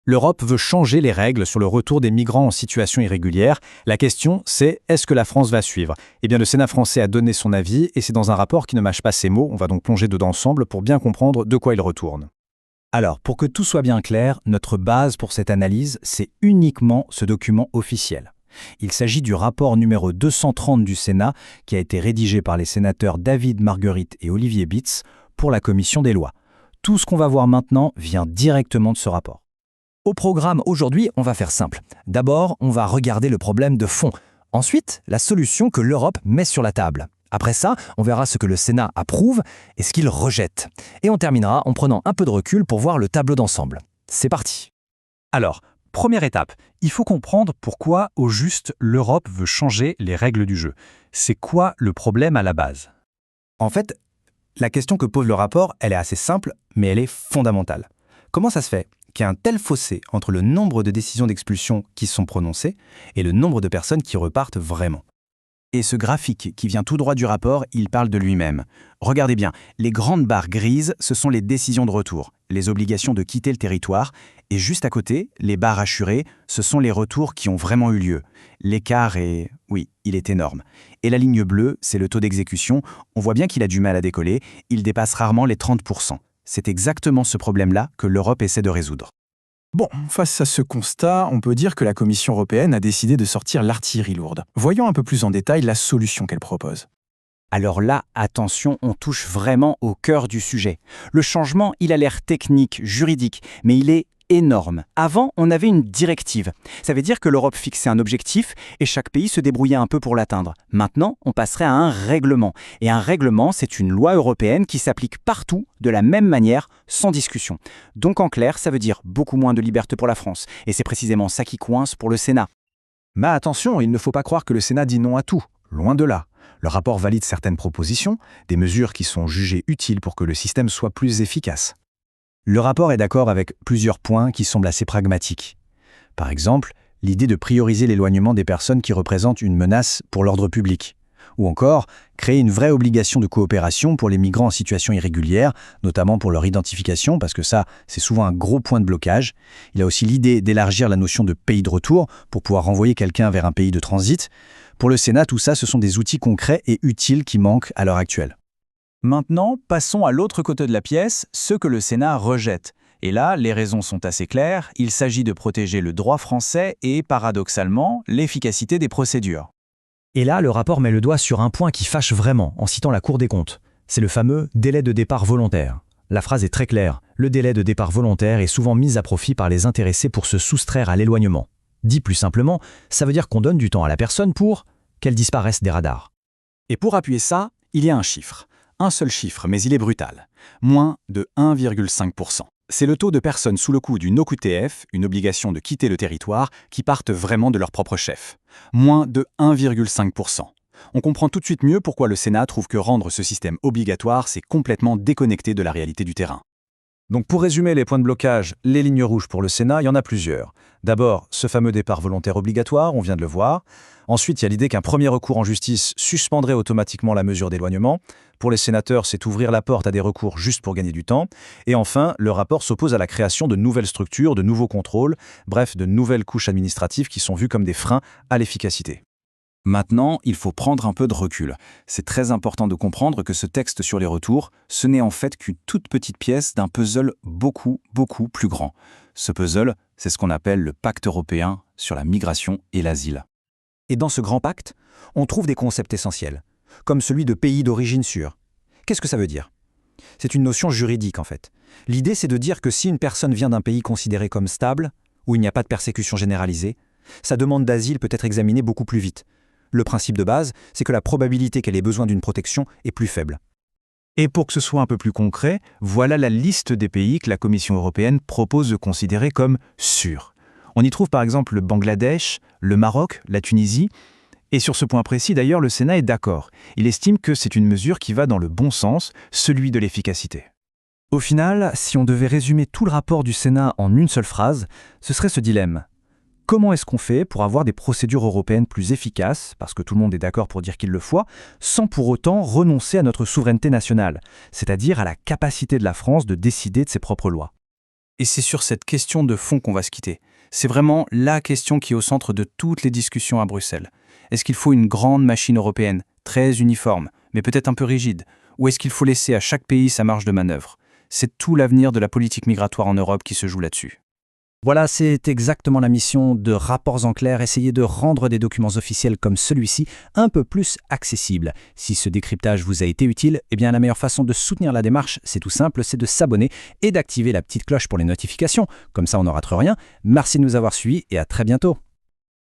L'Europe veut changer les règles sur le retour des migrants en situation irrégulière. La question, c'est est-ce que la France va suivre? Eh bien, le Sénat français a donné son avis et c'est dans un rapport qui ne mâche pas ses mots. On va donc plonger dedans ensemble pour bien comprendre de quoi il retourne. Alors, pour que tout soit bien clair, notre base pour cette analyse, c'est uniquement ce document officiel. Il s'agit du rapport numéro 230 du Sénat qui a été rédigé par les sénateurs David Margueritte et Olivier Bitz pour la Commission des lois. Tout ce qu'on va voir maintenant vient directement de ce rapport. Au programme aujourd'hui, on va faire simple. D'abord, on va regarder le problème de fond. Ensuite, la solution que l'Europe met sur la table. Après ça, on verra ce que le Sénat approuve et ce qu'il rejette. Et on terminera en prenant un peu de recul pour voir le tableau d'ensemble. C'est parti. Alors, première étape, il faut comprendre pourquoi, au juste, l'Europe veut changer les règles du jeu. C'est quoi le problème à la base? En fait, la question que pose le rapport, elle est assez simple, mais elle est fondamentale. Comment ça se fait qu'il y a un tel fossé entre le nombre de décisions d'expulsion qui sont prononcées et le nombre de personnes qui repartent vraiment? Et ce graphique qui vient tout droit du rapport, il parle de lui-même. Regardez bien, les grandes barres grises, ce sont les décisions de retour, les obligations de quitter le territoire, et juste à côté, les barres hachurées, ce sont les retours qui ont vraiment eu lieu. L'écart est, oui, il est énorme. Et la ligne bleue, c'est le taux d'exécution. On voit bien qu'il a du mal à décoller, il dépasse rarement les 30%. C'est exactement ce problème-là que l'Europe essaie de résoudre. Bon, face à ce constat, on peut dire que la Commission européenne a décidé de sortir l'artillerie lourde. Voyons un peu plus en détail la solution qu'elle propose. Alors là, attention, on touche vraiment au cœur du sujet. Le changement, il a l'air technique, juridique, mais il est énorme. Avant, on avait une directive. Ça veut dire que l'Europe fixait un objectif et chaque pays se débrouillait un peu pour l'atteindre. Maintenant, on passerait à un règlement. Et un règlement, c'est une loi européenne qui s'applique partout de la même manière, sans discussion. Donc en clair, ça veut dire beaucoup moins de liberté pour la France. Et c'est précisément ça qui coince pour le Sénat. Mais attention, il ne faut pas croire que le Sénat dit non à tout. Loin de là. Le rapport valide certaines propositions, des mesures qui sont jugées utiles pour que le système soit plus efficace. Le rapport est d'accord avec plusieurs points qui semblent assez pragmatiques. Par exemple, l'idée de prioriser l'éloignement des personnes qui représentent une menace pour l'ordre public. Ou encore, créer une vraie obligation de coopération pour les migrants en situation irrégulière, notamment pour leur identification, parce que ça, c'est souvent un gros point de blocage. Il a aussi l'idée d'élargir la notion de pays de retour pour pouvoir renvoyer quelqu'un vers un pays de transit. Pour le Sénat, tout ça, ce sont des outils concrets et utiles qui manquent à l'heure actuelle. Maintenant, passons à l'autre côté de la pièce, ce que le Sénat rejette. Et là, les raisons sont assez claires, il s'agit de protéger le droit français et, paradoxalement, l'efficacité des procédures. Et là, le rapport met le doigt sur un point qui fâche vraiment, en citant la Cour des comptes. C'est le fameux délai de départ volontaire. La phrase est très claire, le délai de départ volontaire est souvent mis à profit par les intéressés pour se soustraire à l'éloignement. Dit plus simplement, ça veut dire qu'on donne du temps à la personne pour qu'elle disparaisse des radars. Et pour appuyer ça, il y a un chiffre. Un seul chiffre, mais il est brutal. Moins de 1,5%. C'est le taux de personnes sous le coup d'une OQTF, une obligation de quitter le territoire, qui partent vraiment de leur propre chef. Moins de 1,5%. On comprend tout de suite mieux pourquoi le Sénat trouve que rendre ce système obligatoire, c'est complètement déconnecté de la réalité du terrain. Donc pour résumer les points de blocage, les lignes rouges pour le Sénat, il y en a plusieurs. D'abord, ce fameux départ volontaire obligatoire, on vient de le voir. Ensuite, il y a l'idée qu'un premier recours en justice suspendrait automatiquement la mesure d'éloignement. Pour les sénateurs, c'est ouvrir la porte à des recours juste pour gagner du temps. Et enfin, le rapport s'oppose à la création de nouvelles structures, de nouveaux contrôles, bref, de nouvelles couches administratives qui sont vues comme des freins à l'efficacité. Maintenant, il faut prendre un peu de recul. C'est très important de comprendre que ce texte sur les retours, ce n'est en fait qu'une toute petite pièce d'un puzzle beaucoup plus grand. Ce puzzle, c'est ce qu'on appelle le pacte européen sur la migration et l'asile. Et dans ce grand pacte, on trouve des concepts essentiels, comme celui de pays d'origine sûre. Qu'est-ce que ça veut dire? C'est une notion juridique en fait. L'idée, c'est de dire que si une personne vient d'un pays considéré comme stable, où il n'y a pas de persécution généralisée, sa demande d'asile peut être examinée beaucoup plus vite. Le principe de base, c'est que la probabilité qu'elle ait besoin d'une protection est plus faible. Et pour que ce soit un peu plus concret, voilà la liste des pays que la Commission européenne propose de considérer comme sûrs. On y trouve par exemple le Bangladesh, le Maroc, la Tunisie. Et sur ce point précis, d'ailleurs, le Sénat est d'accord. Il estime que c'est une mesure qui va dans le bon sens, celui de l'efficacité. Au final, si on devait résumer tout le rapport du Sénat en une seule phrase, ce serait ce dilemme. Comment est-ce qu'on fait pour avoir des procédures européennes plus efficaces, parce que tout le monde est d'accord pour dire qu'il le faut, sans pour autant renoncer à notre souveraineté nationale, c'est-à-dire à la capacité de la France de décider de ses propres lois? Et c'est sur cette question de fond qu'on va se quitter. C'est vraiment la question qui est au centre de toutes les discussions à Bruxelles. Est-ce qu'il faut une grande machine européenne, très uniforme, mais peut-être un peu rigide, ou est-ce qu'il faut laisser à chaque pays sa marge de manœuvre? C'est tout l'avenir de la politique migratoire en Europe qui se joue là-dessus. Voilà, c'est exactement la mission de Rapports en clair, essayer de rendre des documents officiels comme celui-ci un peu plus accessibles. Si ce décryptage vous a été utile, eh bien la meilleure façon de soutenir la démarche, c'est tout simple, c'est de s'abonner et d'activer la petite cloche pour les notifications. Comme ça, on ne rate rien. Merci de nous avoir suivis et à très bientôt.